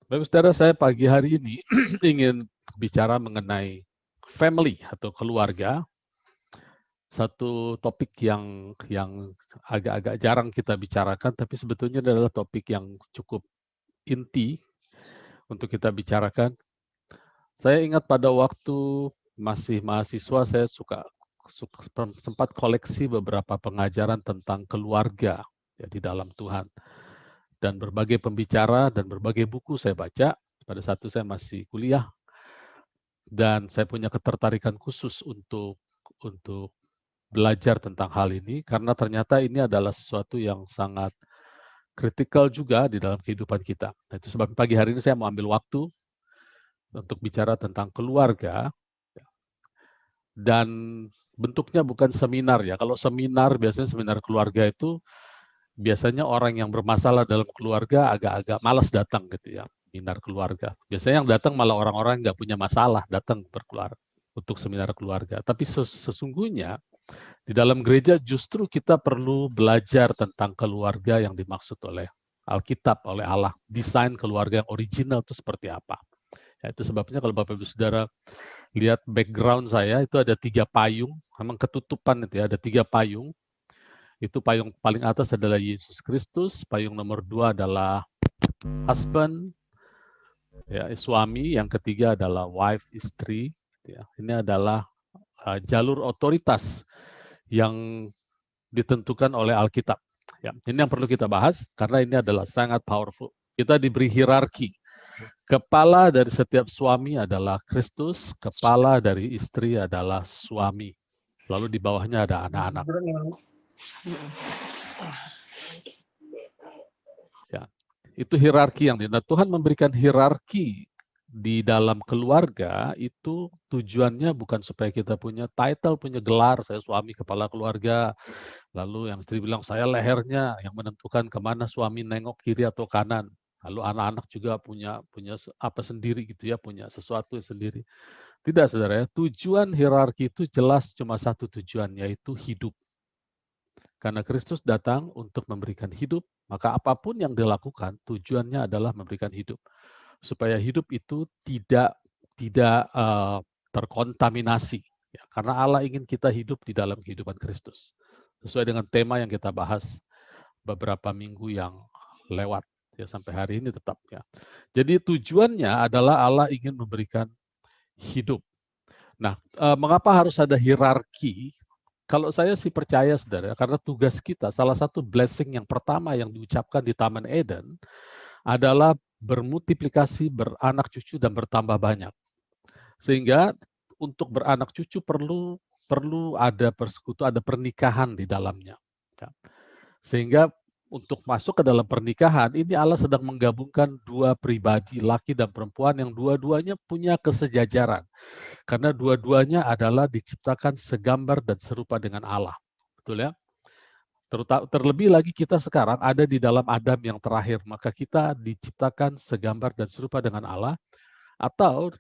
Bapak Saudara, saya pagi hari ini ingin bicara mengenai family atau keluarga, satu topik yang agak-agak jarang kita bicarakan, tapi sebetulnya adalah topik yang cukup inti untuk kita bicarakan. Saya ingat pada waktu masih mahasiswa, saya sempat koleksi beberapa pengajaran tentang keluarga ya, di dalam Tuhan. Dan berbagai pembicara dan berbagai buku saya baca pada saat itu saya masih kuliah. Dan saya punya ketertarikan khusus untuk belajar tentang hal ini karena ternyata ini adalah sesuatu yang sangat kritikal juga di dalam kehidupan kita. Nah, itu sebab pagi hari ini saya mau ambil waktu untuk bicara tentang keluarga dan bentuknya bukan seminar ya. Kalau seminar biasanya seminar keluarga itu biasanya orang yang bermasalah dalam keluarga agak-agak malas datang gitu ya. Seminar keluarga. Biasanya yang datang malah orang-orang yang nggak punya masalah datang berkeluarga untuk seminar keluarga. Tapi sesungguhnya di dalam gereja justru kita perlu belajar tentang keluarga yang dimaksud oleh Alkitab, oleh Allah. Desain keluarga yang original itu seperti apa. Ya, itu sebabnya kalau Bapak Ibu Saudara lihat background saya, itu ada 3 payung, memang ketutupan itu ya, ada 3 payung. Itu payung paling atas adalah Yesus Kristus, payung nomor 2 adalah husband, ya, suami, yang ketiga adalah wife, istri. Ya. Ini adalah jalur otoritas yang ditentukan oleh Alkitab. Ya, ini yang perlu kita bahas karena ini adalah sangat powerful. Kita diberi hierarki. Kepala dari setiap suami adalah Kristus, kepala dari istri adalah suami. Lalu di bawahnya ada anak-anak. Ya, itu hierarki yang Tuhan memberikan hierarki di dalam keluarga itu tujuannya bukan supaya kita punya title, punya gelar, saya suami kepala keluarga. Lalu yang istri bilang, saya lehernya yang menentukan kemana suami nengok kiri atau kanan. Lalu anak-anak juga punya apa sendiri gitu ya, punya sesuatu sendiri. Tidak, saudara ya. Tujuan hierarki itu jelas cuma satu tujuan, yaitu hidup. Karena Kristus datang untuk memberikan hidup, maka apapun yang dilakukan tujuannya adalah memberikan hidup. Supaya hidup itu tidak terkontaminasi. Ya, karena Allah ingin kita hidup di dalam kehidupan Kristus. Sesuai dengan tema yang kita bahas beberapa minggu yang lewat ya sampai hari ini tetap ya. Jadi tujuannya adalah Allah ingin memberikan hidup. Nah, mengapa harus ada hierarki? Kalau saya sih percaya, saudara, karena tugas kita, salah satu blessing yang pertama yang diucapkan di Taman Eden adalah bermultiplikasi, beranak cucu, dan bertambah banyak. Sehingga untuk beranak cucu perlu ada persekutuan, ada pernikahan di dalamnya. Sehingga untuk masuk ke dalam pernikahan, ini Allah sedang menggabungkan dua pribadi, laki dan perempuan, yang dua-duanya punya kesejajaran. Karena dua-duanya adalah diciptakan segambar dan serupa dengan Allah. Betul ya? Terlebih lagi kita sekarang ada di dalam Adam yang terakhir, maka kita diciptakan segambar dan serupa dengan Allah, atau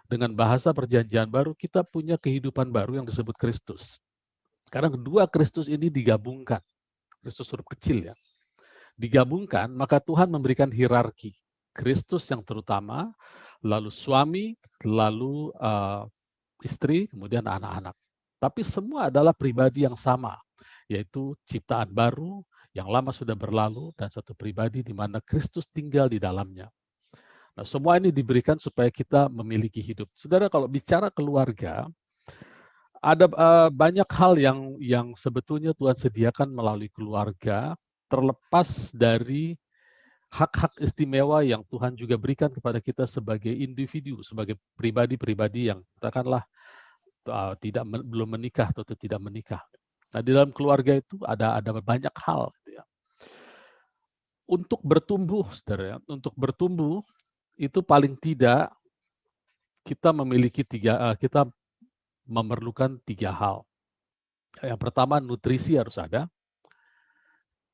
dengan bahasa perjanjian baru, kita punya kehidupan baru yang disebut Kristus. Karena kedua Kristus ini digabungkan, Kristus huruf kecil ya, digabungkan, maka Tuhan memberikan hierarki. Kristus yang terutama, lalu suami, lalu istri, kemudian anak-anak. Tapi semua adalah pribadi yang sama, yaitu ciptaan baru, yang lama sudah berlalu, dan satu pribadi di mana Kristus tinggal di dalamnya. Nah, semua ini diberikan supaya kita memiliki hidup. Saudara, kalau bicara keluarga, ada banyak hal yang sebetulnya Tuhan sediakan melalui keluarga, terlepas dari hak-hak istimewa yang Tuhan juga berikan kepada kita sebagai individu, sebagai pribadi-pribadi yang katakanlah belum menikah atau tidak menikah. Nah, di dalam keluarga itu ada banyak hal. Gitu ya. Untuk bertumbuh, saudara, untuk bertumbuh itu paling tidak kita kita memerlukan 3 hal. Yang pertama, nutrisi harus ada.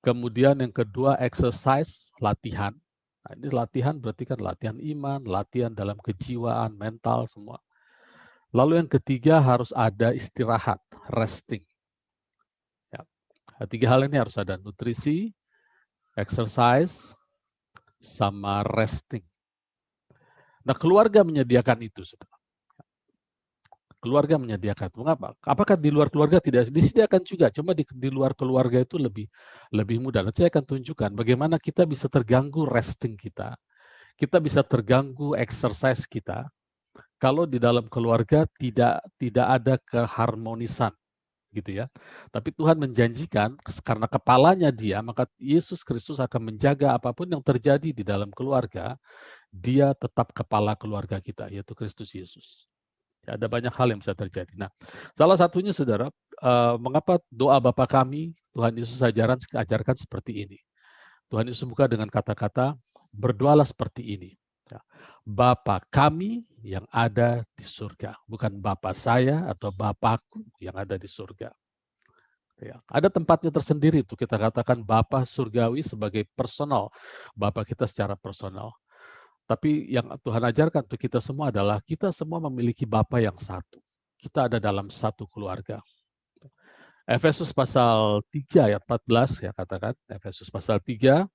Kemudian yang kedua, exercise, latihan. Nah, ini latihan berarti kan latihan iman, latihan dalam kejiwaan, mental, semua. Lalu yang ketiga harus ada istirahat, resting. Ya. 3 hal ini harus ada, nutrisi, exercise, sama resting. Nah, keluarga menyediakan itu, saudara. Keluarga menyediakan. Mengapa? Apakah di luar keluarga tidak disediakan juga? Cuma di luar keluarga itu lebih mudah. Nanti saya akan tunjukkan bagaimana kita bisa terganggu resting kita bisa terganggu exercise kita kalau di dalam keluarga tidak ada keharmonisan, gitu ya. Tapi Tuhan menjanjikan karena kepalanya Dia, maka Yesus Kristus akan menjaga apapun yang terjadi di dalam keluarga, Dia tetap kepala keluarga kita, yaitu Kristus Yesus. Ya, ada banyak hal yang bisa terjadi. Nah, salah satunya, saudara, mengapa doa Bapa kami, Tuhan Yesus ajarkan seperti ini. Tuhan Yesus buka dengan kata-kata, berdoalah seperti ini. Ya. Bapa kami yang ada di surga. Bukan Bapa saya atau Bapakku yang ada di surga. Ya. Ada tempatnya tersendiri itu kita katakan Bapa surgawi sebagai personal. Bapa kita secara personal. Tapi yang Tuhan ajarkan untuk kita semua adalah kita semua memiliki Bapa yang satu. Kita ada dalam satu keluarga. Efesus pasal 3 ayat 14 ya katakan. Efesus pasal 3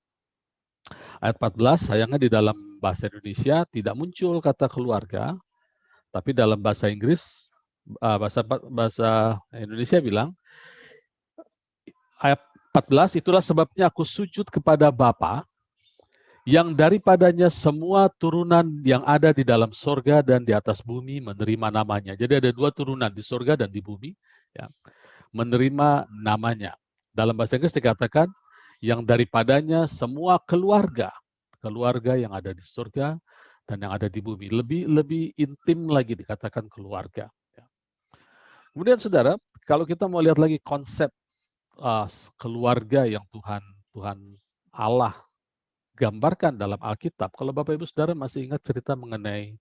ayat 14, sayangnya di dalam bahasa Indonesia tidak muncul kata keluarga, tapi dalam bahasa Inggris, bahasa Indonesia bilang, ayat 14, itulah sebabnya aku sujud kepada Bapa, yang daripadanya semua turunan yang ada di dalam sorga dan di atas bumi menerima namanya. Jadi ada dua turunan di sorga dan di bumi, ya, menerima namanya. Dalam bahasa Inggris dikatakan, yang daripadanya semua keluarga yang ada di surga dan yang ada di bumi. Lebih intim lagi dikatakan keluarga. Kemudian saudara, kalau kita mau lihat lagi konsep keluarga yang Tuhan Allah gambarkan dalam Alkitab. Kalau Bapak Ibu Saudara masih ingat cerita mengenai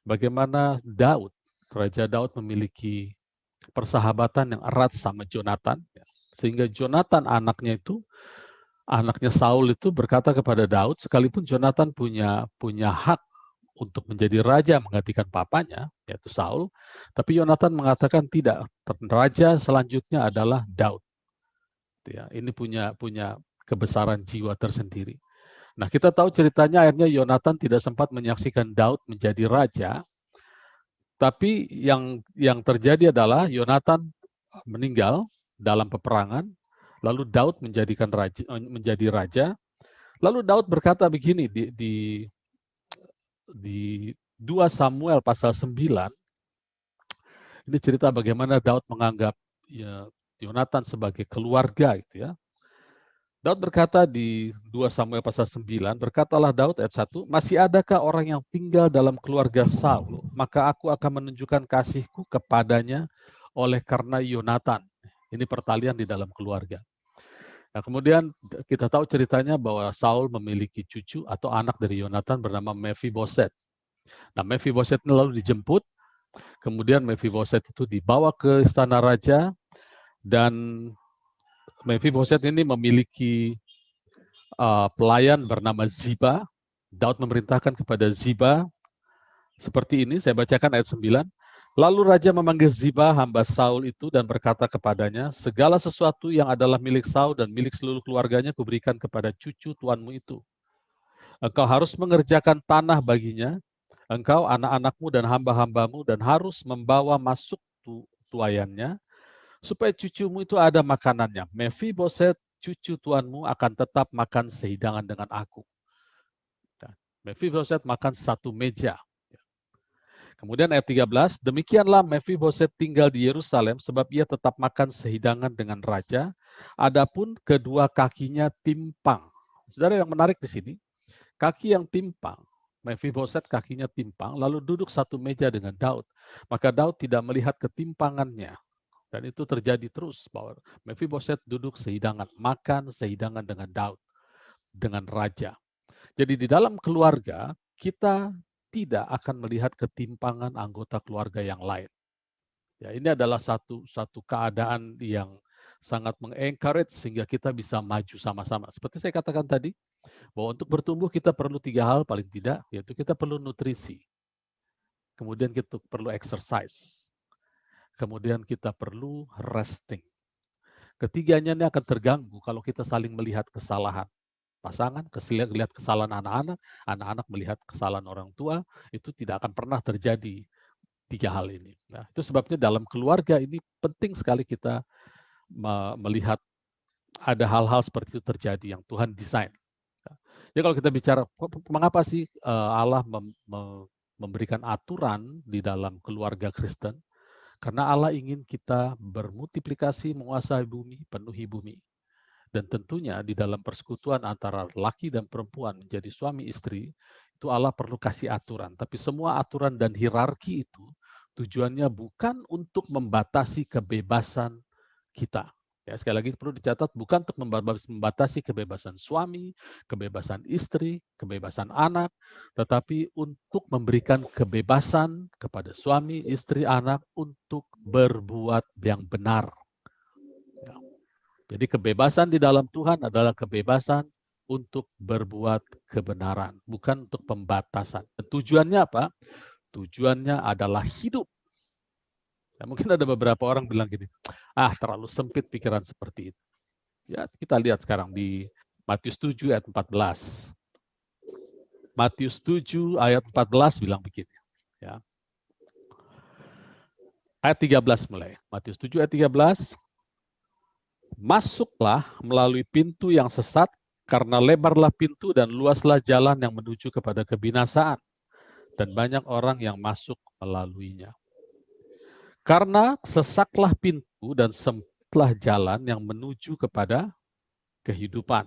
bagaimana Raja Daud memiliki persahabatan yang erat sama Jonathan, sehingga Jonathan anaknya Saul itu berkata kepada Daud, sekalipun Jonathan punya hak untuk menjadi raja menggantikan papanya, yaitu Saul, tapi Yonatan mengatakan tidak, raja selanjutnya adalah Daud. Ya, ini punya kebesaran jiwa tersendiri. Nah, kita tahu ceritanya akhirnya Yonatan tidak sempat menyaksikan Daud menjadi raja, tapi yang terjadi adalah Yonatan meninggal dalam peperangan, lalu Daud menjadi raja. Lalu Daud berkata begini di 2 Samuel pasal 9, ini cerita bagaimana Daud menganggap Yonatan sebagai keluarga gitu ya. Daud berkata di 2 Samuel pasal 9, berkatalah Daud ayat 1, masih adakah orang yang tinggal dalam keluarga Saul, maka aku akan menunjukkan kasihku kepadanya oleh karena Yonatan. Ini pertalian di dalam keluarga. Nah, kemudian kita tahu ceritanya bahwa Saul memiliki cucu atau anak dari Yonatan bernama Mephiboset. Nah, Mephiboset ini lalu dijemput, kemudian Mephiboset itu dibawa ke istana raja, dan Mephiboset ini memiliki pelayan bernama Ziba. Daud memerintahkan kepada Ziba seperti ini, saya bacakan ayat 9. Lalu raja memanggil Ziba, hamba Saul itu, dan berkata kepadanya, segala sesuatu yang adalah milik Saul dan milik seluruh keluarganya kuberikan kepada cucu tuanmu itu. Engkau harus mengerjakan tanah baginya, engkau, anak-anakmu dan hamba-hambamu, dan harus membawa masuk tuayannya, supaya cucumu itu ada makanannya. Mephiboset, cucu tuanmu, akan tetap makan sehidangan dengan aku. Mephiboset makan satu meja. Kemudian ayat 13, demikianlah Mephiboset tinggal di Yerusalem sebab ia tetap makan sehidangan dengan raja, adapun kedua kakinya timpang. Saudara, yang menarik di sini, kaki yang timpang, Mephiboset kakinya timpang, lalu duduk satu meja dengan Daud. Maka Daud tidak melihat ketimpangannya. Dan itu terjadi terus, bahwa Mephiboset duduk sehidangan, makan sehidangan dengan Daud, dengan raja. Jadi di dalam keluarga, kita tidak akan melihat ketimpangan anggota keluarga yang lain. Ya, ini adalah satu keadaan yang sangat mengencourage sehingga kita bisa maju sama-sama. Seperti saya katakan tadi, bahwa untuk bertumbuh kita perlu 3 hal paling tidak, yaitu kita perlu nutrisi, kemudian kita perlu exercise, kemudian kita perlu resting. Ketiganya ini akan terganggu kalau kita saling melihat kesalahan. pasangan, lihat kesalahan anak-anak, anak-anak melihat kesalahan orang tua, itu tidak akan pernah terjadi 3 hal ini. Nah, itu sebabnya dalam keluarga ini penting sekali kita melihat ada hal-hal seperti itu terjadi yang Tuhan desain. Jadi kalau kita bicara mengapa sih Allah memberikan aturan di dalam keluarga Kristen? Karena Allah ingin kita bermultiplikasi, menguasai bumi, penuhi bumi. Dan tentunya di dalam persekutuan antara laki dan perempuan menjadi suami istri, itu Allah perlu kasih aturan. Tapi semua aturan dan hierarki itu tujuannya bukan untuk membatasi kebebasan kita. Ya, sekali lagi perlu dicatat, bukan untuk membatasi kebebasan suami, kebebasan istri, kebebasan anak, tetapi untuk memberikan kebebasan kepada suami, istri, anak untuk berbuat yang benar. Ya. Jadi kebebasan di dalam Tuhan adalah kebebasan untuk berbuat kebenaran, bukan untuk pembatasan. Dan tujuannya apa? Tujuannya adalah hidup. Ya, mungkin ada beberapa orang bilang gini, terlalu sempit pikiran seperti itu. Ya, kita lihat sekarang di Matius 7 ayat 14. Matius 7 ayat 14 bilang begini. Ya. Ayat 13 mulai. Matius 7 ayat 13. Masuklah melalui pintu yang sesat, karena lebarlah pintu dan luaslah jalan yang menuju kepada kebinasaan. Dan banyak orang yang masuk melaluinya. Karena sesaklah pintu dan sempitlah jalan yang menuju kepada kehidupan.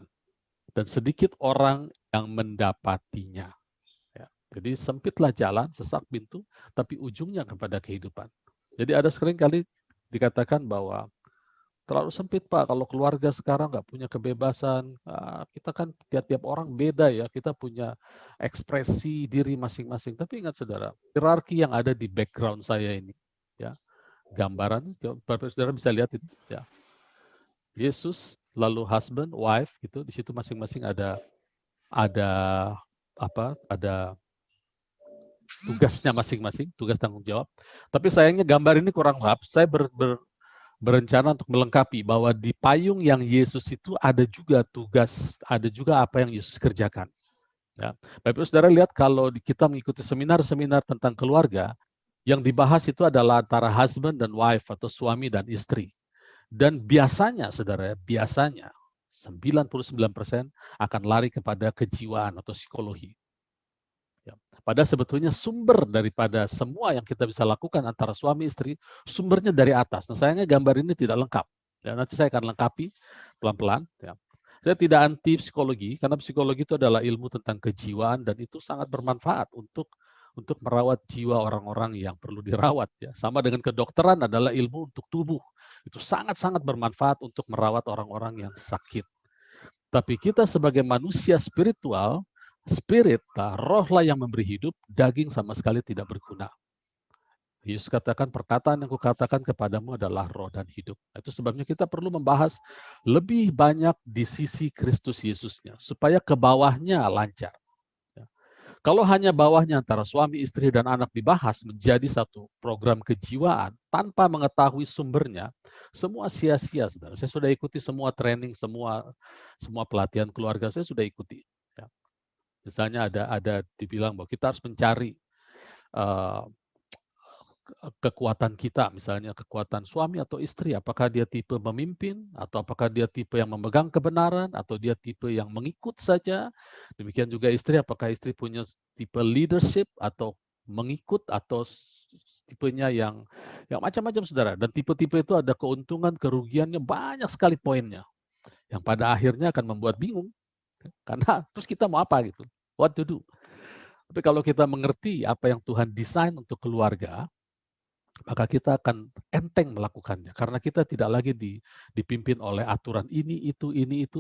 Dan sedikit orang yang mendapatinya. Ya. Jadi sempitlah jalan, sesak pintu, tapi ujungnya kepada kehidupan. Jadi ada sering kali dikatakan bahwa terlalu sempit Pak, kalau keluarga sekarang nggak punya kebebasan, kita kan tiap-tiap orang beda ya, kita punya ekspresi diri masing-masing. Tapi ingat saudara, hierarki yang ada di background saya ini, ya gambaran, Bapak saudara bisa lihat itu, ya. Yesus, lalu husband, wife, gitu. Di situ masing-masing ada tugasnya masing-masing, tugas tanggung jawab. Tapi sayangnya gambar ini kurang lengkap. Saya berencana untuk melengkapi bahwa di payung yang Yesus itu ada juga tugas, ada juga apa yang Yesus kerjakan. Ya. Bapak saudara lihat kalau kita mengikuti seminar-seminar tentang keluarga, yang dibahas itu adalah antara husband dan wife atau suami dan istri. Dan biasanya, saudara, biasanya 99% akan lari kepada kejiwaan atau psikologi. Ya. Padahal sebetulnya sumber daripada semua yang kita bisa lakukan antara suami istri, sumbernya dari atas. Nah, sayangnya gambar ini tidak lengkap. Ya, nanti saya akan lengkapi pelan-pelan. Ya. Saya tidak anti psikologi, karena psikologi itu adalah ilmu tentang kejiwaan dan itu sangat bermanfaat untuk merawat jiwa orang-orang yang perlu dirawat. Ya. Sama dengan kedokteran adalah ilmu untuk tubuh. Itu sangat-sangat bermanfaat untuk merawat orang-orang yang sakit. Tapi kita sebagai manusia spiritual, spirit, rohlah yang memberi hidup, daging sama sekali tidak berguna. Yesus katakan, perkataan yang kukatakan kepadamu adalah roh dan hidup. Itu sebabnya kita perlu membahas lebih banyak di sisi Kristus Yesusnya, supaya ke bawahnya lancar. Kalau hanya bawahnya antara suami, istri, dan anak dibahas menjadi satu program kejiwaan tanpa mengetahui sumbernya, semua sia-sia, saudara. Saya sudah ikuti semua training, semua pelatihan keluarga saya sudah ikuti. Ya. Misalnya ada dibilang bahwa kita harus mencari kekuatan kita, misalnya kekuatan suami atau istri, apakah dia tipe memimpin, atau apakah dia tipe yang memegang kebenaran, atau dia tipe yang mengikut saja. Demikian juga istri, apakah istri punya tipe leadership, atau mengikut, atau tipenya yang macam-macam, saudara. Dan tipe-tipe itu ada keuntungan, kerugiannya, banyak sekali poinnya. Yang pada akhirnya akan membuat bingung. Karena terus kita mau apa gitu? What to do? Tapi kalau kita mengerti apa yang Tuhan desain untuk keluarga, maka kita akan enteng melakukannya. Karena kita tidak lagi dipimpin oleh aturan ini, itu,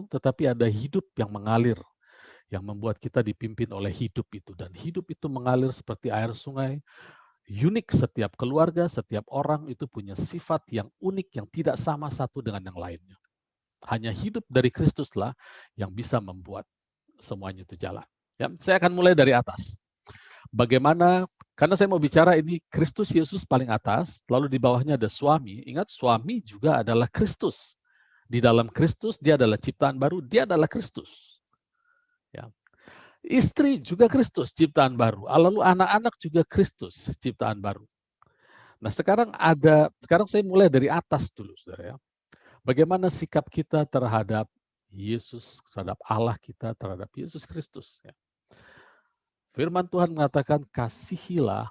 tetapi ada hidup yang mengalir, yang membuat kita dipimpin oleh hidup itu. Dan hidup itu mengalir seperti air sungai, unik. Setiap keluarga, setiap orang itu punya sifat yang unik, yang tidak sama satu dengan yang lainnya. Hanya hidup dari Kristuslah yang bisa membuat semuanya itu jalan. Ya, saya akan mulai dari atas. Bagaimana, karena saya mau bicara ini Kristus Yesus paling atas, lalu di bawahnya ada suami. Ingat, suami juga adalah Kristus. Di dalam Kristus dia adalah ciptaan baru, dia adalah Kristus. Istri juga Kristus, ciptaan baru. Lalu anak-anak juga Kristus, ciptaan baru. Nah, sekarang saya mulai dari atas dulu, saudara ya. Bagaimana sikap kita terhadap Yesus, terhadap Allah kita, terhadap Yesus Kristus. Ya. Firman Tuhan mengatakan, kasihilah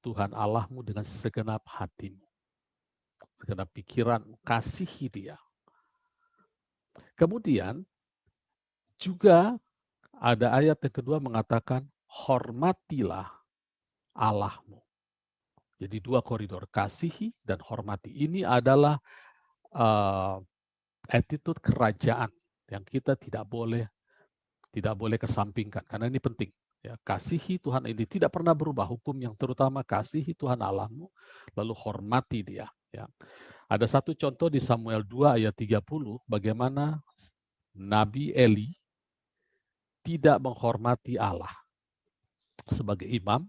Tuhan Allahmu dengan segenap hatimu, segenap pikiran, kasihi Dia. Kemudian juga ada ayat yang kedua mengatakan, hormatilah Allahmu. Jadi dua koridor, kasihi dan hormati. Ini adalah attitude kerajaan yang kita tidak boleh kesampingkan, karena ini penting. Ya, kasihi Tuhan, ini tidak pernah berubah hukum yang terutama, kasihi Tuhan Allahmu, lalu hormati Dia. Ya. Ada satu contoh di Samuel 2 ayat 30, bagaimana Nabi Eli tidak menghormati Allah. Sebagai imam,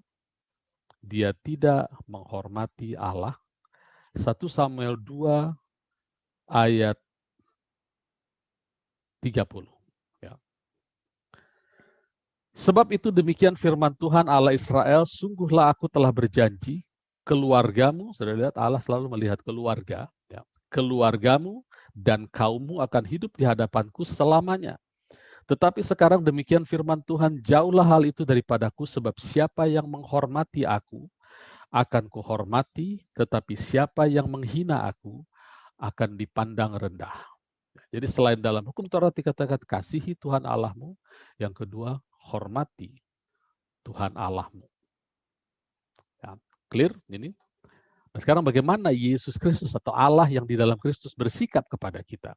dia tidak menghormati Allah. 1 Samuel 2 ayat 30. Ya. Sebab itu demikian firman Tuhan Allah Israel, sungguhlah aku telah berjanji, keluargamu, sudah lihat Allah selalu melihat keluarga, ya, keluargamu dan kaummu akan hidup di hadapanku selamanya. Tetapi sekarang demikian firman Tuhan, jauhlah hal itu daripadaku, sebab siapa yang menghormati aku, akan kuhormati, tetapi siapa yang menghina aku, akan dipandang rendah. Jadi selain dalam hukum Taurat dikatakan kasihi Tuhan Allahmu, yang kedua hormati Tuhan Allahmu. Ya, clear ini? Nah, sekarang bagaimana Yesus Kristus atau Allah yang di dalam Kristus bersikap kepada kita?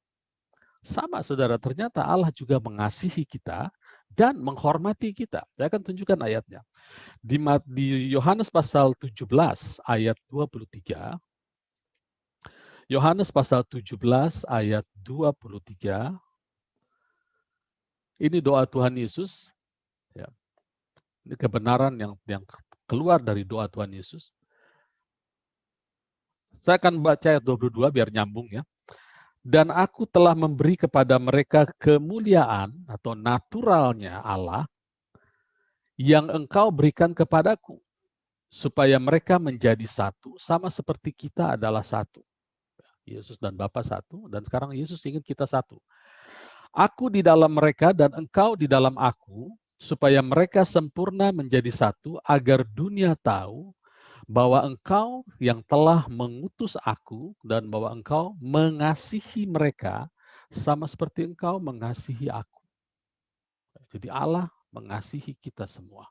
Sama saudara, ternyata Allah juga mengasihi kita dan menghormati kita. Saya akan tunjukkan ayatnya. Di Yohanes pasal 17 ayat 23, Yohanes pasal 17 ayat 23, ini doa Tuhan Yesus. Ya. Ini kebenaran yang keluar dari doa Tuhan Yesus. Saya akan baca ayat 22 biar nyambung ya. Dan aku telah memberi kepada mereka kemuliaan atau naturalnya Allah yang engkau berikan kepadaku, supaya mereka menjadi satu, sama seperti kita adalah satu. Yesus dan Bapa satu, dan sekarang Yesus ingin kita satu. Aku di dalam mereka dan engkau di dalam aku, supaya mereka sempurna menjadi satu, agar dunia tahu bahwa engkau yang telah mengutus aku dan bahwa engkau mengasihi mereka sama seperti engkau mengasihi aku. Jadi Allah mengasihi kita semua.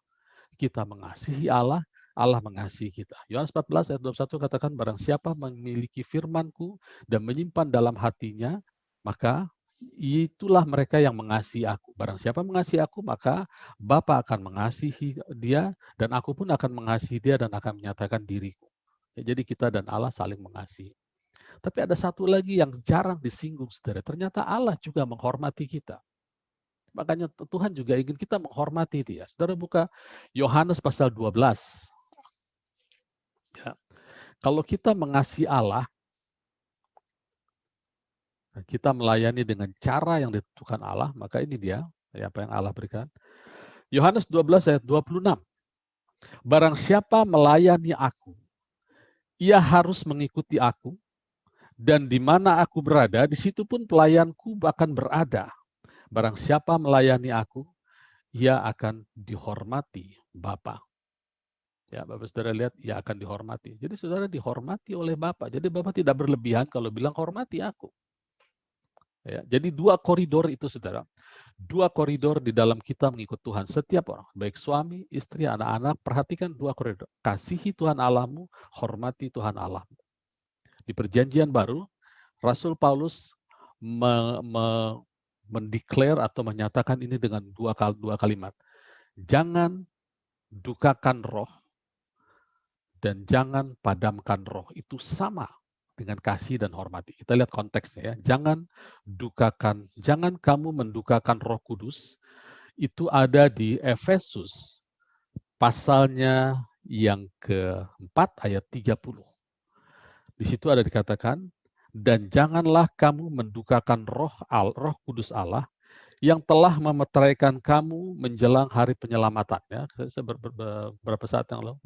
Kita mengasihi Allah, Allah mengasihi kita. Yohanes 14 ayat 21 katakan, barang siapa memiliki firman-Ku dan menyimpan dalam hatinya, maka itulah mereka yang mengasihi aku. Barang siapa mengasihi aku, maka Bapa akan mengasihi dia, dan aku pun akan mengasihi dia dan akan menyatakan diriku. Ya, jadi kita dan Allah saling mengasihi. Tapi ada satu lagi yang jarang disinggung, saudara. Ternyata Allah juga menghormati kita. Makanya Tuhan juga ingin kita menghormati Dia. Saudara buka Yohanes pasal 12. Ya. Kalau kita mengasihi Allah, kita melayani dengan cara yang ditentukan Allah, maka ini dia apa yang Allah berikan. Yohanes 12 ayat 26. Barang siapa melayani aku, ia harus mengikuti aku, dan di mana aku berada, di situ pun pelayanku akan berada. Barang siapa melayani aku, ia akan dihormati Bapa. Ya, Bapak Saudara lihat, ia akan dihormati. Jadi saudara dihormati oleh Bapa. Jadi Bapa tidak berlebihan kalau bilang hormati aku. Ya, jadi dua koridor itu saudara. Dua koridor di dalam kita mengikut Tuhan. Setiap orang, baik suami, istri, anak-anak, perhatikan dua koridor. Kasihi Tuhan Allahmu, hormati Tuhan Allahmu. Di perjanjian baru, Rasul Paulus mendeklar atau menyatakan ini dengan dua kalimat. Jangan dukakan roh dan jangan padamkan roh. Itu sama dengan kasih dan hormati. Kita lihat konteksnya ya. Jangan kamu mendukakan Roh Kudus. Itu ada di Efesus pasalnya yang keempat ayat 30. Di situ ada dikatakan, dan janganlah kamu mendukakan Roh Kudus Allah yang telah memeteraikan kamu menjelang hari penyelamatan. Ya, beberapa saat yang lalu,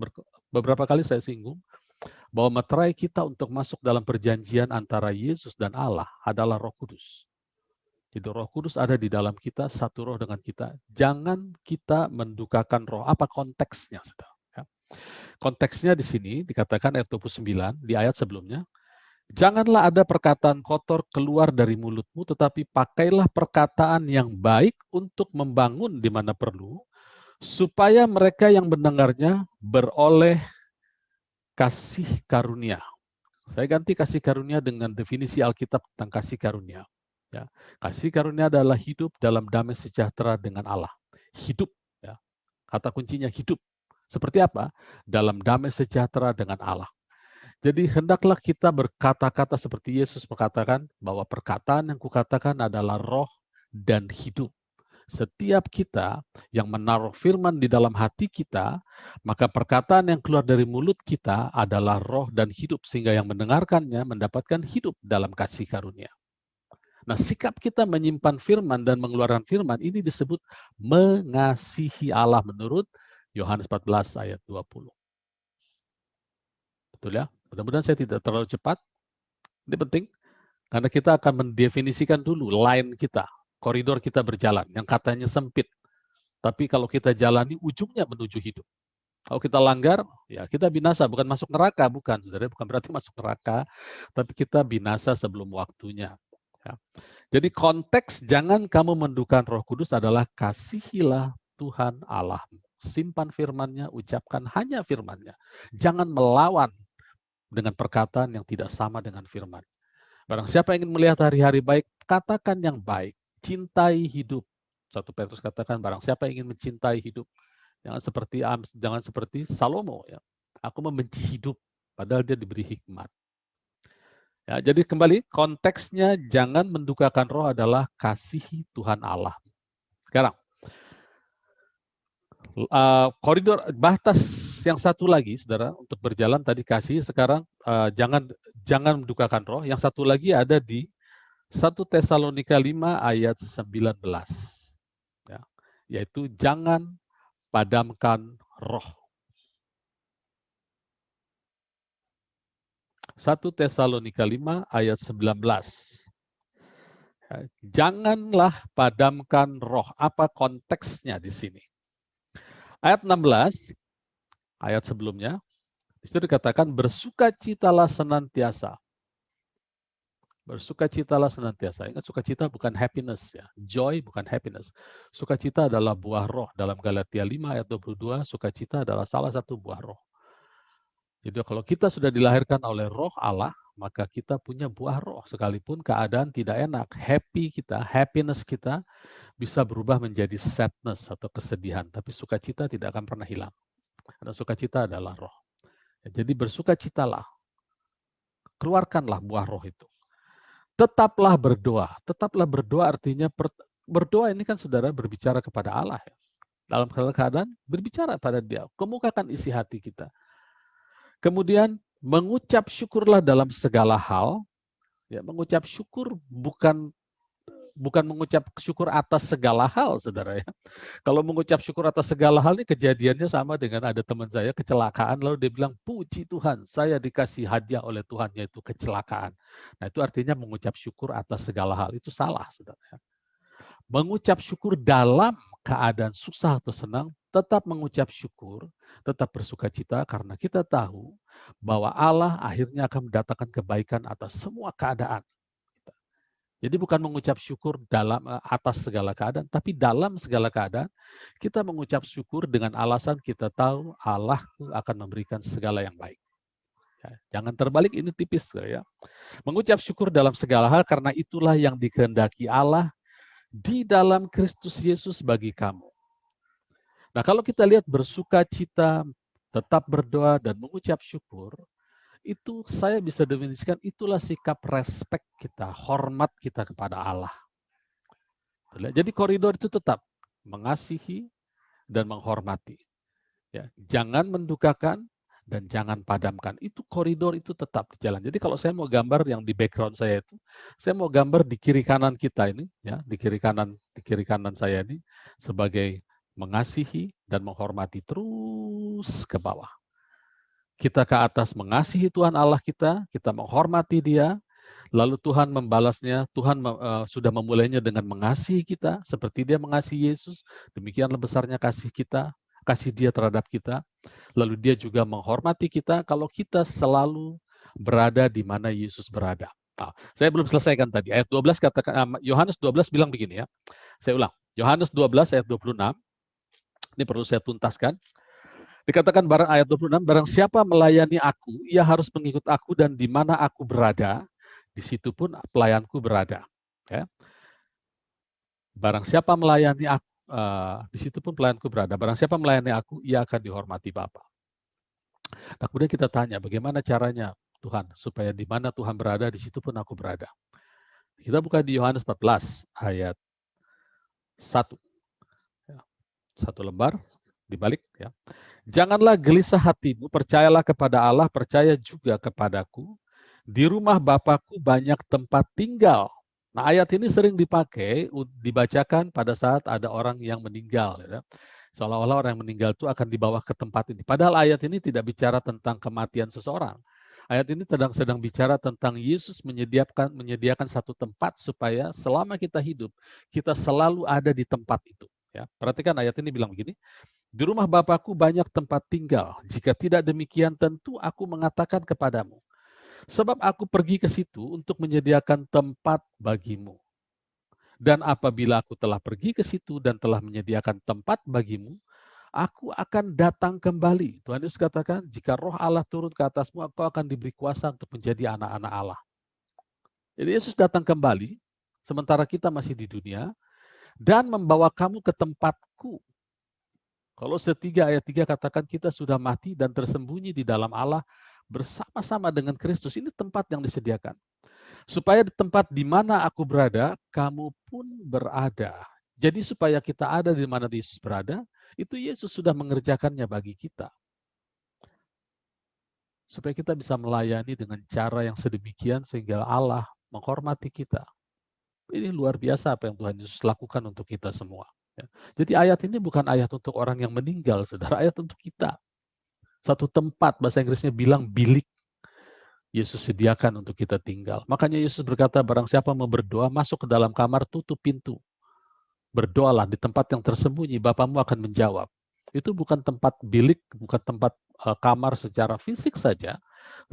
beberapa kali saya singgung bahwa meterai kita untuk masuk dalam perjanjian antara Yesus dan Allah adalah Roh Kudus. Jadi Roh Kudus ada di dalam kita, satu roh dengan kita. Jangan kita mendukakan roh. Apa konteksnya, saudara? Ya. Konteksnya di sini dikatakan ayat 29 di ayat sebelumnya. Janganlah ada perkataan kotor keluar dari mulutmu, tetapi pakailah perkataan yang baik untuk membangun di mana perlu, supaya mereka yang mendengarnya beroleh kasih karunia. Saya ganti kasih karunia dengan definisi Alkitab tentang kasih karunia. Ya, kasih karunia adalah hidup dalam damai sejahtera dengan Allah. Hidup, ya. Kata kuncinya hidup. Seperti apa? Dalam damai sejahtera dengan Allah. Jadi hendaklah kita berkata-kata seperti Yesus mengatakan bahwa perkataan yang kukatakan adalah roh dan hidup. Setiap kita yang menaruh firman di dalam hati kita, maka perkataan yang keluar dari mulut kita adalah roh dan hidup, sehingga yang mendengarkannya mendapatkan hidup dalam kasih karunia. Nah, sikap kita menyimpan firman dan mengeluarkan firman ini disebut mengasihi Allah menurut Yohanes 14 ayat 20. Betul ya? Mudah-mudahan saya tidak terlalu cepat. Ini penting, karena kita akan mendefinisikan dulu line kita, koridor kita berjalan, yang katanya sempit. Tapi kalau kita jalani, ujungnya menuju hidup. Kalau kita langgar, ya kita binasa, bukan masuk neraka, bukan, saudara, bukan berarti masuk neraka, tapi kita binasa sebelum waktunya. Ya. Jadi konteks jangan kamu mendukan Roh Kudus adalah kasihilah Tuhan Allahmu. Simpan firman-Nya, ucapkan hanya firman-Nya. Jangan melawan dengan perkataan yang tidak sama dengan firman. Barang siapa ingin melihat hari-hari baik, katakan yang baik. Cintai hidup. 1 Petrus katakan, barang siapa ingin mencintai hidup, jangan seperti Salomo. Ya. Aku membenci hidup, padahal dia diberi hikmat. Ya, jadi kembali, konteksnya jangan mendukakan roh adalah kasihi Tuhan Allah. Sekarang, koridor batas yang satu lagi, saudara, untuk berjalan tadi kasih, sekarang jangan mendukakan roh. Yang satu lagi ada di 1 Tesalonika 5 ayat 19. Ya, yaitu jangan padamkan roh. 1 Tesalonika 5 ayat 19. Ya, janganlah padamkan roh. Apa konteksnya di sini? Ayat 16, ayat sebelumnya, itu dikatakan bersukacitalah senantiasa. Bersukacitalah senantiasa. Ingat, sukacita bukan happiness ya. Joy bukan happiness. Sukacita adalah buah roh. Dalam Galatia 5 ayat 22, sukacita adalah salah satu buah roh. Jadi kalau kita sudah dilahirkan oleh roh Allah, maka kita punya buah roh. Sekalipun keadaan tidak enak, happiness kita bisa berubah menjadi sadness atau kesedihan. Tapi sukacita tidak akan pernah hilang. Karena sukacita adalah roh. Jadi bersukacitalah. Keluarkanlah buah roh itu. Tetaplah berdoa. Tetaplah berdoa artinya berdoa ini kan saudara berbicara kepada Allah. Ya. Dalam keadaan berbicara pada Dia. Kemukakan isi hati kita. Kemudian mengucap syukurlah dalam segala hal. Ya, mengucap syukur bukan mengucap syukur atas segala hal, saudara ya. Kalau mengucap syukur atas segala hal ini kejadiannya sama dengan ada teman saya kecelakaan, lalu dia bilang, puji Tuhan, saya dikasih hadiah oleh Tuhan, yaitu kecelakaan. Nah itu artinya mengucap syukur atas segala hal, itu salah, saudara ya. Mengucap syukur dalam keadaan susah atau senang, tetap mengucap syukur, tetap bersukacita karena kita tahu bahwa Allah akhirnya akan mendatangkan kebaikan atas semua keadaan. Jadi bukan mengucap syukur atas segala keadaan, tapi dalam segala keadaan kita mengucap syukur dengan alasan kita tahu Allah akan memberikan segala yang baik. Ya, jangan terbalik, ini tipis ya. Mengucap syukur dalam segala hal karena itulah yang dikehendaki Allah di dalam Kristus Yesus bagi kamu. Nah, kalau kita lihat bersukacita, tetap berdoa dan mengucap syukur, itu saya bisa definisikan itulah sikap respect kita, hormat kita kepada Allah. Jadi koridor itu tetap mengasihi dan menghormati. Ya, jangan mendukakan dan jangan padamkan. Itu koridor itu tetap berjalan. Jadi kalau saya mau gambar yang di background saya itu, saya mau gambar di kiri kanan kita ini, ya, di kiri kanan saya ini sebagai mengasihi dan menghormati terus ke bawah. Kita ke atas mengasihi Tuhan Allah kita menghormati Dia, lalu Tuhan membalasnya, Tuhan sudah memulainya dengan mengasihi kita, seperti Dia mengasihi Yesus, demikianlah besarnya kasih kita, kasih Dia terhadap kita, lalu Dia juga menghormati kita kalau kita selalu berada di mana Yesus berada. Nah, saya belum selesaikan tadi, ayat 12 katakan, Yohanes 12 bilang begini ya, saya ulang, Yohanes 12 ayat 26, ini perlu saya tuntaskan. Dikatakan ayat 26, barang siapa melayani aku, ia harus mengikut aku dan di mana aku berada, di situ pun pelayanku berada. Ya. Barang siapa melayani aku, di situ pun pelayanku berada. Barang siapa melayani aku, ia akan dihormati Bapa. Nah, kemudian kita tanya, bagaimana caranya Tuhan, supaya di mana Tuhan berada, di situ pun aku berada. Kita buka di Yohanes 14, ayat 1. Ya. Satu lembar, dibalik. Ya. Janganlah gelisah hatimu, percayalah kepada Allah, percaya juga kepadaku. Di rumah Bapakku banyak tempat tinggal. Nah, ayat ini sering dipakai, dibacakan pada saat ada orang yang meninggal. Ya. Seolah-olah orang yang meninggal itu akan dibawa ke tempat ini. Padahal ayat ini tidak bicara tentang kematian seseorang. Ayat ini sedang bicara tentang Yesus menyediakan satu tempat supaya selama kita hidup, kita selalu ada di tempat itu. Ya. Perhatikan ayat ini bilang begini, di rumah Bapakku banyak tempat tinggal. Jika tidak demikian, tentu aku mengatakan kepadamu. Sebab aku pergi ke situ untuk menyediakan tempat bagimu. Dan apabila aku telah pergi ke situ dan telah menyediakan tempat bagimu, aku akan datang kembali. Tuhan Yesus katakan, jika roh Allah turun ke atasmu, kau akan diberi kuasa untuk menjadi anak-anak Allah. Jadi Yesus datang kembali, sementara kita masih di dunia, dan membawa kamu ke tempatku. Kolose 3 ayat 3 katakan kita sudah mati dan tersembunyi di dalam Allah bersama-sama dengan Kristus. Ini tempat yang disediakan. Supaya di tempat di mana aku berada, kamu pun berada. Jadi supaya kita ada di mana Yesus berada, itu Yesus sudah mengerjakannya bagi kita. Supaya kita bisa melayani dengan cara yang sedemikian sehingga Allah menghormati kita. Ini luar biasa apa yang Tuhan Yesus lakukan untuk kita semua. Jadi ayat ini bukan ayat untuk orang yang meninggal, saudara, ayat untuk kita. Satu tempat, bahasa Inggrisnya bilang bilik, Yesus sediakan untuk kita tinggal. Makanya Yesus berkata, barang siapa mau berdoa, masuk ke dalam kamar, tutup pintu. Berdoalah di tempat yang tersembunyi, Bapamu akan menjawab. Itu bukan tempat bilik, bukan tempat kamar secara fisik saja,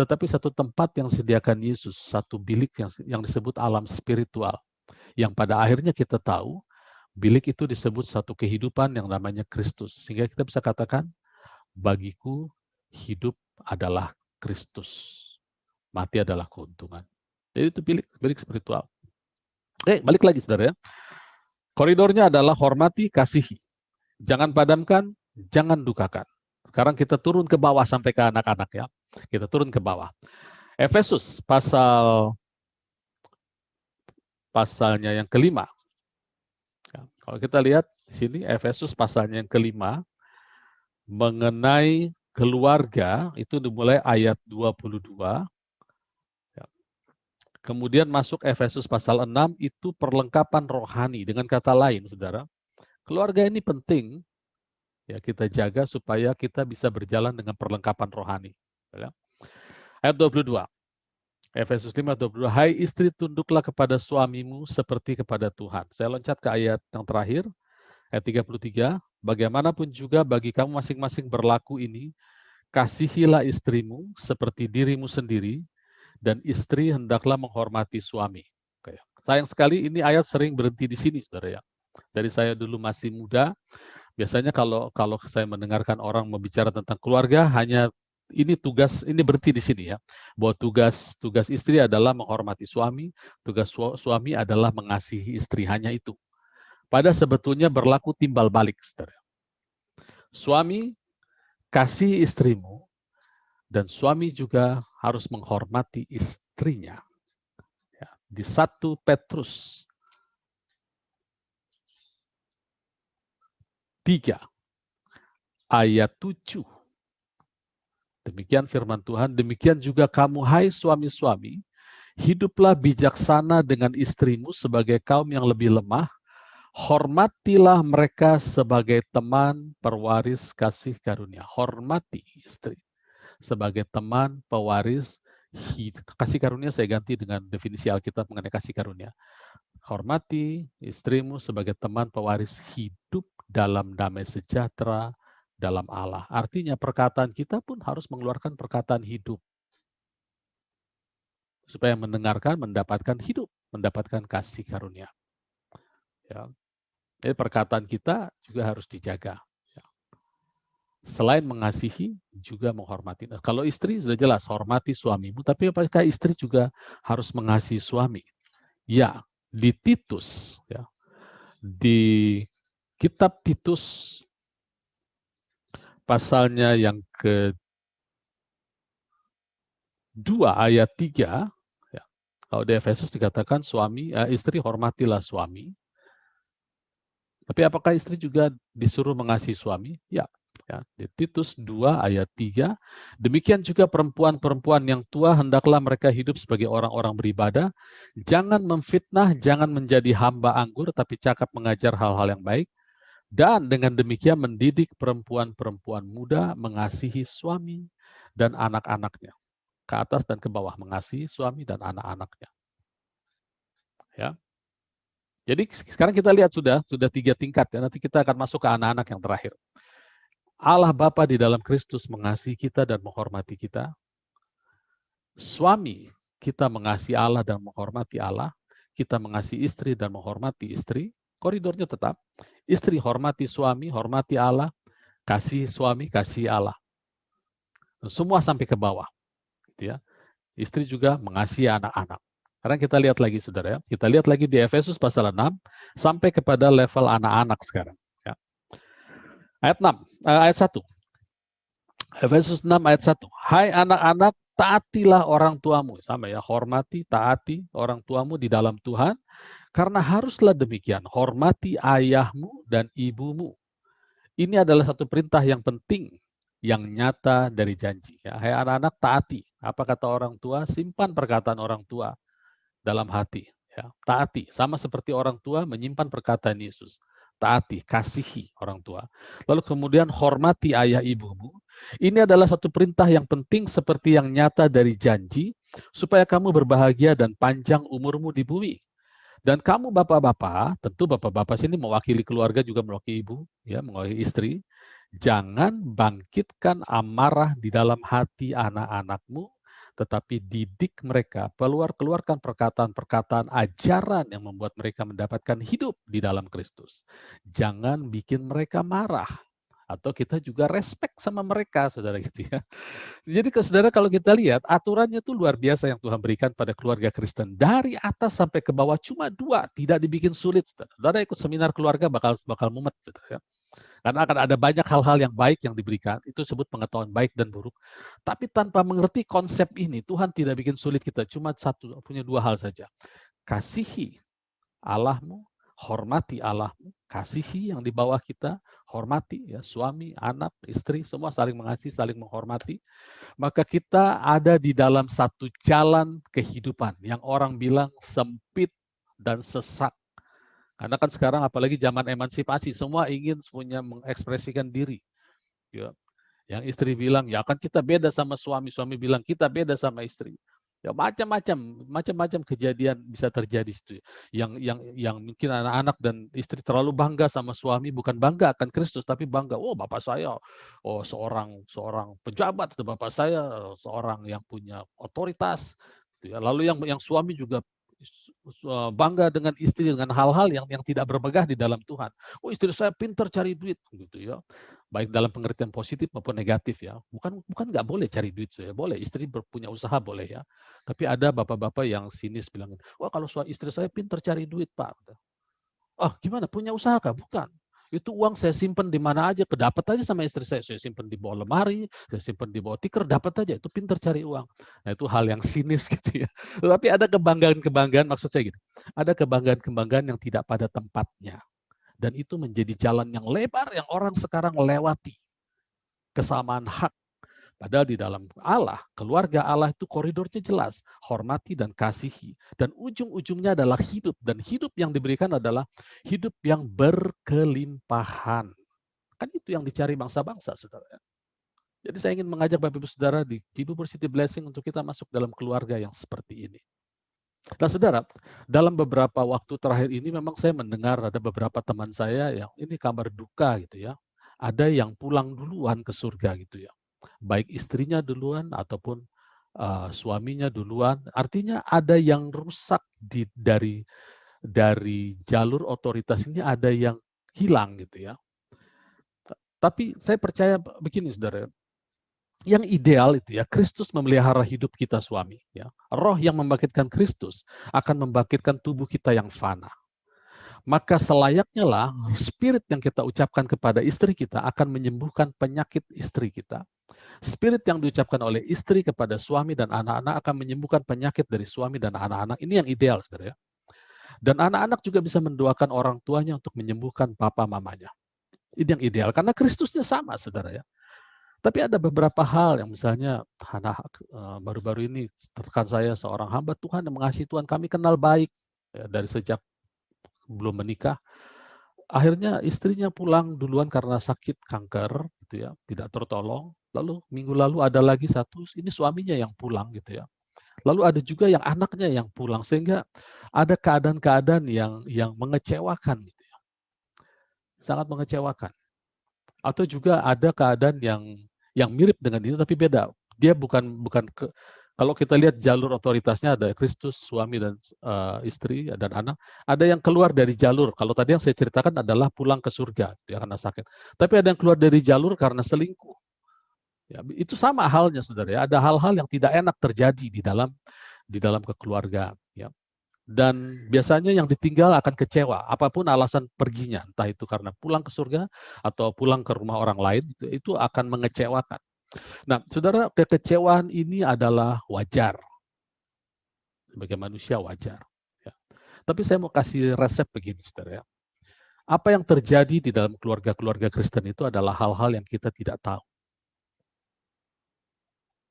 tetapi satu tempat yang disediakan Yesus, satu bilik yang disebut alam spiritual. Yang pada akhirnya kita tahu, bilik itu disebut satu kehidupan yang namanya Kristus. Sehingga kita bisa katakan, bagiku hidup adalah Kristus. Mati adalah keuntungan. Jadi itu bilik spiritual. Oke, balik lagi saudara ya. Koridornya adalah hormati, kasihi. Jangan padamkan, jangan dukakan. Sekarang kita turun ke bawah sampai ke anak-anak ya. Kita turun ke bawah. Efesus pasalnya yang kelima. Ya, kalau kita lihat di sini Efesus pasalnya yang kelima mengenai keluarga itu dimulai ayat 22. Kemudian masuk Efesus pasal 6 itu perlengkapan rohani. Dengan kata lain, saudara, keluarga ini penting ya kita jaga supaya kita bisa berjalan dengan perlengkapan rohani. Ya. Ayat 22. Efesus 5:22. Hai istri, tunduklah kepada suamimu seperti kepada Tuhan. Saya loncat ke ayat yang terakhir, ayat 33. Bagaimanapun juga bagi kamu masing-masing berlaku ini, kasihilah istrimu seperti dirimu sendiri, dan istri hendaklah menghormati suami. Oke. Sayang sekali ini ayat sering berhenti di sini, saudara ya. Dari saya dulu masih muda, biasanya kalau saya mendengarkan orang membicara tentang keluarga, hanya ini berhenti di sini ya. Bahwa tugas istri adalah menghormati suami, tugas suami adalah mengasihi istri, hanya itu. Pada sebetulnya berlaku timbal balik, saudara. Suami, kasih istrimu, dan suami juga harus menghormati istrinya. Ya, di 1 Petrus 3 ayat 7 Demikian firman Tuhan, demikian juga kamu hai suami-suami, hiduplah bijaksana dengan istrimu sebagai kaum yang lebih lemah, hormatilah mereka sebagai teman pewaris kasih karunia. Hormati istri sebagai teman pewaris kasih karunia. Saya ganti dengan definisi Alkitab mengenai kasih karunia. Hormati istrimu sebagai teman pewaris hidup dalam damai sejahtera dalam Allah. Artinya perkataan kita pun harus mengeluarkan perkataan hidup. Supaya mendengarkan, mendapatkan hidup, mendapatkan kasih karunia. Ya. Jadi perkataan kita juga harus dijaga. Ya. Selain mengasihi, juga menghormati. Nah, kalau istri sudah jelas, hormati suamimu. Tapi apakah istri juga harus mengasihi suami? Ya, di Titus, ya, di kitab Titus pasalnya yang ke-2 ayat 3, ya, kalau di Efesus dikatakan istri hormatilah suami. Tapi apakah istri juga disuruh mengasihi suami? Ya. Ya, di Titus 2 ayat 3, demikian juga perempuan-perempuan yang tua hendaklah mereka hidup sebagai orang-orang beribadah, jangan memfitnah, jangan menjadi hamba anggur, tapi cakap mengajar hal-hal yang baik, dan dengan demikian mendidik perempuan-perempuan muda mengasihi suami dan anak-anaknya, ke atas dan ke bawah mengasihi suami dan anak-anaknya. Ya. Jadi sekarang kita lihat sudah 3 tingkat ya. Nanti kita akan masuk ke anak-anak yang terakhir. Allah Bapa di dalam Kristus mengasihi kita dan menghormati kita. Suami kita mengasihi Allah dan menghormati Allah. Kita mengasihi istri dan menghormati istri. Koridornya tetap. Istri hormati suami, hormati Allah. Kasih suami, kasih Allah. Semua sampai ke bawah. Gitu ya. Istri juga mengasihi anak-anak. Sekarang kita lihat lagi, saudara ya. Kita lihat lagi di Efesus pasal 6 sampai kepada level anak-anak sekarang. Ya. Ayat 1. Efesus 6 ayat 1. Hai anak-anak, taatilah orang tuamu. Sama ya, hormati, taati orang tuamu di dalam Tuhan. Karena haruslah demikian, hormati ayahmu dan ibumu. Ini adalah satu perintah yang penting, yang nyata dari janji. Ya, hai anak-anak, taati. Apa kata orang tua? Simpan perkataan orang tua dalam hati. Ya, taati, sama seperti orang tua menyimpan perkataan Yesus. Taati, kasihi orang tua. Lalu kemudian hormati ayah ibumu. Ini adalah satu perintah yang penting seperti yang nyata dari janji, supaya kamu berbahagia dan panjang umurmu di bumi. Dan kamu bapak-bapak, tentu bapak-bapak sini mewakili keluarga juga mewakili ibu, ya, mewakili istri. Jangan bangkitkan amarah di dalam hati anak-anakmu, tetapi didik mereka, keluarkan perkataan-perkataan ajaran yang membuat mereka mendapatkan hidup di dalam Kristus. Jangan bikin mereka marah. Atau kita juga respect sama mereka, saudara gitu ya. Jadi saudara kalau kita lihat, aturannya tuh luar biasa yang Tuhan berikan pada keluarga Kristen. Dari atas sampai ke bawah cuma 2, tidak dibikin sulit. Saudara ikut seminar keluarga bakal mumet, saudara ya. Karena akan ada banyak hal-hal yang baik yang diberikan, itu disebut pengetahuan baik dan buruk. Tapi tanpa mengerti konsep ini, Tuhan tidak bikin sulit kita, cuma punya 2 hal saja. Kasihi Allahmu, hormati Allahmu, kasihi yang di bawah kita, hormati ya, suami, anak, istri, semua saling mengasihi, saling menghormati. Maka kita ada di dalam satu jalan kehidupan yang orang bilang sempit dan sesak. Karena kan sekarang apalagi zaman emansipasi, semua ingin punya mengekspresikan diri. Ya. Yang istri bilang, ya kan kita beda sama suami, suami bilang kita beda sama istri. Ya macam-macam kejadian bisa terjadi situ. Yang mungkin anak-anak dan istri terlalu bangga sama suami, bukan bangga akan Kristus, tapi bangga, oh bapak saya, oh seorang pejabat, bapak saya seorang yang punya otoritas. Lalu yang suami juga bangga dengan istri dengan hal-hal yang tidak bermegah di dalam Tuhan. Oh istri saya pintar cari duit, gitu ya. Baik dalam pengertian positif maupun negatif ya. Bukan nggak boleh cari duit, saya boleh. Istri punya usaha boleh ya. Tapi ada bapak-bapak yang sinis bilang, wah kalau istri saya pintar cari duit Pak. Oh gimana, punya usaha kah? Bukan. Itu uang saya simpan di mana aja, kedapat aja sama istri saya. Saya simpan di bawah lemari, saya simpan di bawah tikar, dapat aja. Itu pintar cari uang. Nah itu hal yang sinis gitu ya. Tapi ada kebanggaan-kebanggaan, maksud saya gitu. Ada kebanggaan-kebanggaan yang tidak pada tempatnya. Dan itu menjadi jalan yang lebar yang orang sekarang lewati. Kesamaan hak. Padahal di dalam Allah, keluarga Allah itu koridornya jelas, hormati dan kasihi. Dan ujung-ujungnya adalah hidup. Dan hidup yang diberikan adalah hidup yang berkelimpahan. Kan itu yang dicari bangsa-bangsa, saudara. Jadi saya ingin mengajak Bapak Ibu Saudara di Cibubur City Blessing untuk kita masuk dalam keluarga yang seperti ini. Nah, saudara, dalam beberapa waktu terakhir ini memang saya mendengar ada beberapa teman saya yang ini kabar duka gitu ya. Ada yang pulang duluan ke surga gitu ya. Baik istrinya duluan ataupun suaminya duluan. Artinya ada yang rusak dari jalur otoritas ini, ada yang hilang gitu ya. Tapi saya percaya begini, saudara. Yang ideal itu ya, Kristus memelihara hidup kita suami. Ya. Roh yang membangkitkan Kristus akan membangkitkan tubuh kita yang fana. Maka selayaknya lah spirit yang kita ucapkan kepada istri kita akan menyembuhkan penyakit istri kita. Spirit yang diucapkan oleh istri kepada suami dan anak-anak akan menyembuhkan penyakit dari suami dan anak-anak. Ini yang ideal, saudara ya. Dan anak-anak juga bisa mendoakan orang tuanya untuk menyembuhkan papa mamanya. Ini yang ideal, karena Kristusnya sama, saudara ya. Tapi ada beberapa hal yang misalnya baru-baru ini rekan saya seorang hamba Tuhan yang mengasihi Tuhan, kami kenal baik ya, dari sejak belum menikah. Akhirnya istrinya pulang duluan karena sakit kanker, gitu ya, tidak tertolong. Lalu minggu lalu ada lagi satu, ini suaminya yang pulang, gitu ya. Lalu ada juga yang anaknya yang pulang, sehingga ada keadaan-keadaan yang mengecewakan, gitu ya, sangat mengecewakan. Atau juga ada keadaan yang mirip dengan itu tapi beda. Dia bukan kalau kita lihat jalur otoritasnya ada Kristus, suami dan istri dan anak. Ada yang keluar dari jalur. Kalau tadi yang saya ceritakan adalah pulang ke surga ya, karena sakit. Tapi ada yang keluar dari jalur karena selingkuh. Ya, itu sama halnya, saudara ya. Ada hal-hal yang tidak enak terjadi di dalam kekeluargaan. Ya. Dan biasanya yang ditinggal akan kecewa, apapun alasan perginya, entah itu karena pulang ke surga atau pulang ke rumah orang lain, itu akan mengecewakan. Nah, saudara, kekecewaan ini adalah wajar. Sebagai manusia wajar. Ya. Tapi saya mau kasih resep begini, saudara ya. Apa yang terjadi di dalam keluarga-keluarga Kristen itu adalah hal-hal yang kita tidak tahu.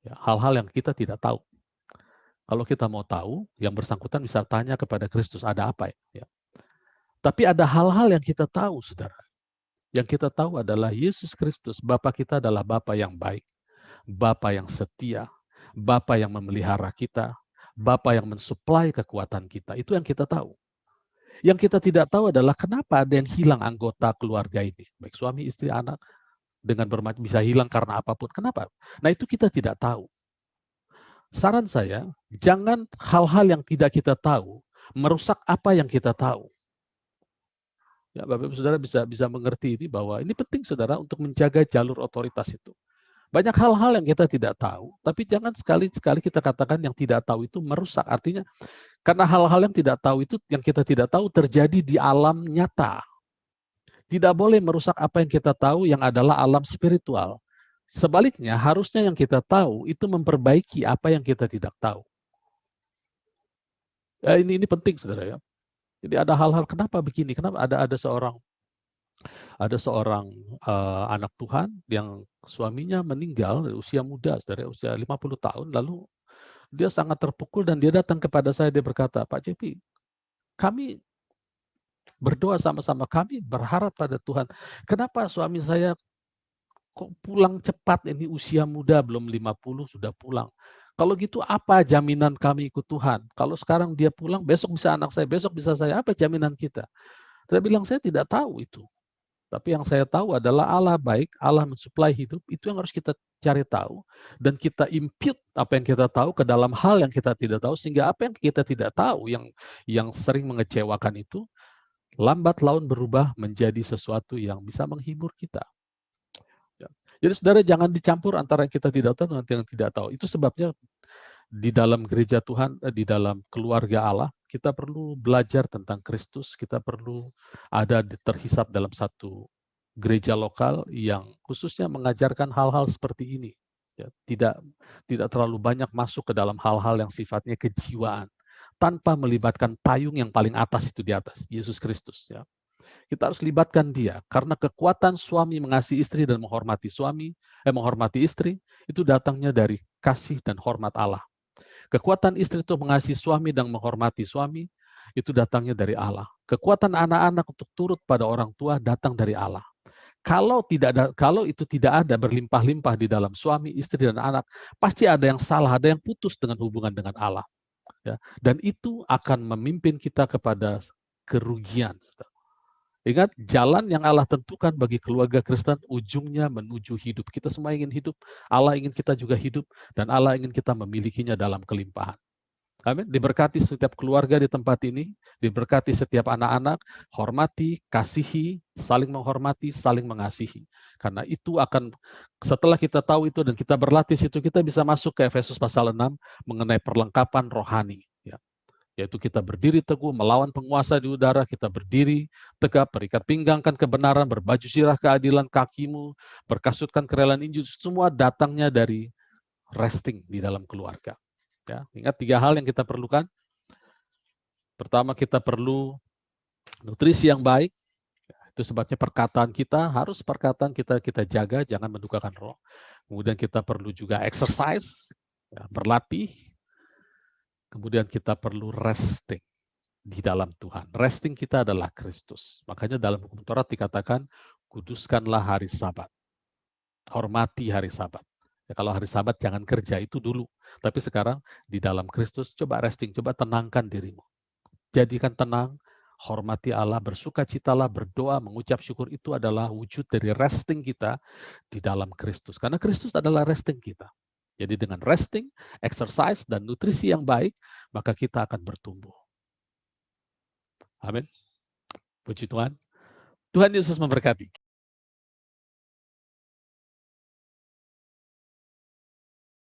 Ya, hal-hal yang kita tidak tahu. Kalau kita mau tahu, yang bersangkutan bisa tanya kepada Kristus, ada apa ya? Tapi ada hal-hal yang kita tahu, saudara. Yang kita tahu adalah Yesus Kristus, Bapa kita adalah Bapa yang baik, Bapa yang setia, Bapa yang memelihara kita, Bapa yang mensuplai kekuatan kita. Itu yang kita tahu. Yang kita tidak tahu adalah kenapa ada yang hilang anggota keluarga ini. Baik suami, istri, anak, dengan bermacam bisa hilang karena apapun. Kenapa? Nah, itu kita tidak tahu. Saran saya, jangan hal-hal yang tidak kita tahu merusak apa yang kita tahu. Ya, Bapak Ibu Saudara bisa mengerti ini bahwa ini penting, saudara, untuk menjaga jalur otoritas itu. Banyak hal-hal yang kita tidak tahu, tapi jangan sekali-sekali kita katakan yang tidak tahu itu merusak. Artinya, karena hal-hal yang tidak tahu itu, yang kita tidak tahu terjadi di alam nyata. Tidak boleh merusak apa yang kita tahu yang adalah alam spiritual. Sebaliknya, harusnya yang kita tahu itu memperbaiki apa yang kita tidak tahu. Ya, ini penting, saudara ya. Jadi ada hal-hal kenapa begini? Kenapa ada seorang anak Tuhan yang suaminya meninggal usia muda, saudara, usia 50 tahun, lalu dia sangat terpukul dan dia datang kepada saya, dia berkata, Pak Cepi, kami berdoa sama-sama, kami berharap pada Tuhan, kenapa suami saya kok pulang cepat, ini usia muda, belum 50 sudah pulang. Kalau gitu apa jaminan kami ikut Tuhan? Kalau sekarang dia pulang, besok bisa anak saya, besok bisa saya, apa jaminan kita? Saya bilang, saya tidak tahu itu. Tapi yang saya tahu adalah Allah baik, Allah mensuplai hidup, itu yang harus kita cari tahu. Dan kita impute apa yang kita tahu ke dalam hal yang kita tidak tahu, sehingga apa yang kita tidak tahu, yang sering mengecewakan itu, lambat laun berubah menjadi sesuatu yang bisa menghibur kita. Ya. Jadi saudara, jangan dicampur antara yang kita tidak tahu dengan yang tidak tahu. Itu sebabnya di dalam gereja Tuhan, di dalam keluarga Allah, kita perlu belajar tentang Kristus, kita perlu ada terhisap dalam satu gereja lokal yang khususnya mengajarkan hal-hal seperti ini. Ya, tidak terlalu banyak masuk ke dalam hal-hal yang sifatnya kejiwaan, tanpa melibatkan payung yang paling atas itu di atas, Yesus Kristus. Ya. Kita harus libatkan dia, karena kekuatan suami mengasihi istri dan menghormati menghormati istri, itu datangnya dari kasih dan hormat Allah. Kekuatan istri itu mengasihi suami dan menghormati suami, itu datangnya dari Allah. Kekuatan anak-anak untuk turut pada orang tua datang dari Allah. Kalau itu tidak ada berlimpah-limpah di dalam suami, istri, dan anak, pasti ada yang salah, ada yang putus dengan hubungan dengan Allah. Ya. Dan itu akan memimpin kita kepada kerugian. Ingat, jalan yang Allah tentukan bagi keluarga Kristen, ujungnya menuju hidup. Kita semua ingin hidup, Allah ingin kita juga hidup, dan Allah ingin kita memilikinya dalam kelimpahan. Amin. Diberkati setiap keluarga di tempat ini, diberkati setiap anak-anak, hormati, kasihi, saling menghormati, saling mengasihi. Karena itu akan, setelah kita tahu itu dan kita berlatih situ, kita bisa masuk ke Efesus pasal 6 mengenai perlengkapan rohani. Yaitu kita berdiri teguh, melawan penguasa di udara, kita berdiri tegap, berikat pinggangkan kebenaran, berbaju zirah keadilan kakimu, berkasutkan kerelaan Injil, semua datangnya dari resting di dalam keluarga. Ya, ingat 3 hal yang kita perlukan. Pertama, kita perlu nutrisi yang baik. Itu sebabnya perkataan kita jaga, jangan mendukakan roh. Kemudian kita perlu juga exercise, ya, berlatih. Kemudian kita perlu resting di dalam Tuhan. Resting kita adalah Kristus. Makanya dalam hukum Taurat dikatakan, kuduskanlah hari Sabat. Hormati hari Sabat. Ya, kalau hari Sabat jangan kerja, itu dulu. Tapi sekarang di dalam Kristus, coba resting, coba tenangkan dirimu. Jadikan tenang, hormati Allah, bersukacitalah, berdoa, mengucap syukur, itu adalah wujud dari resting kita di dalam Kristus. Karena Kristus adalah resting kita. Jadi dengan resting, exercise, dan nutrisi yang baik, maka kita akan bertumbuh. Amin. Puji Tuhan. Tuhan Yesus memberkati.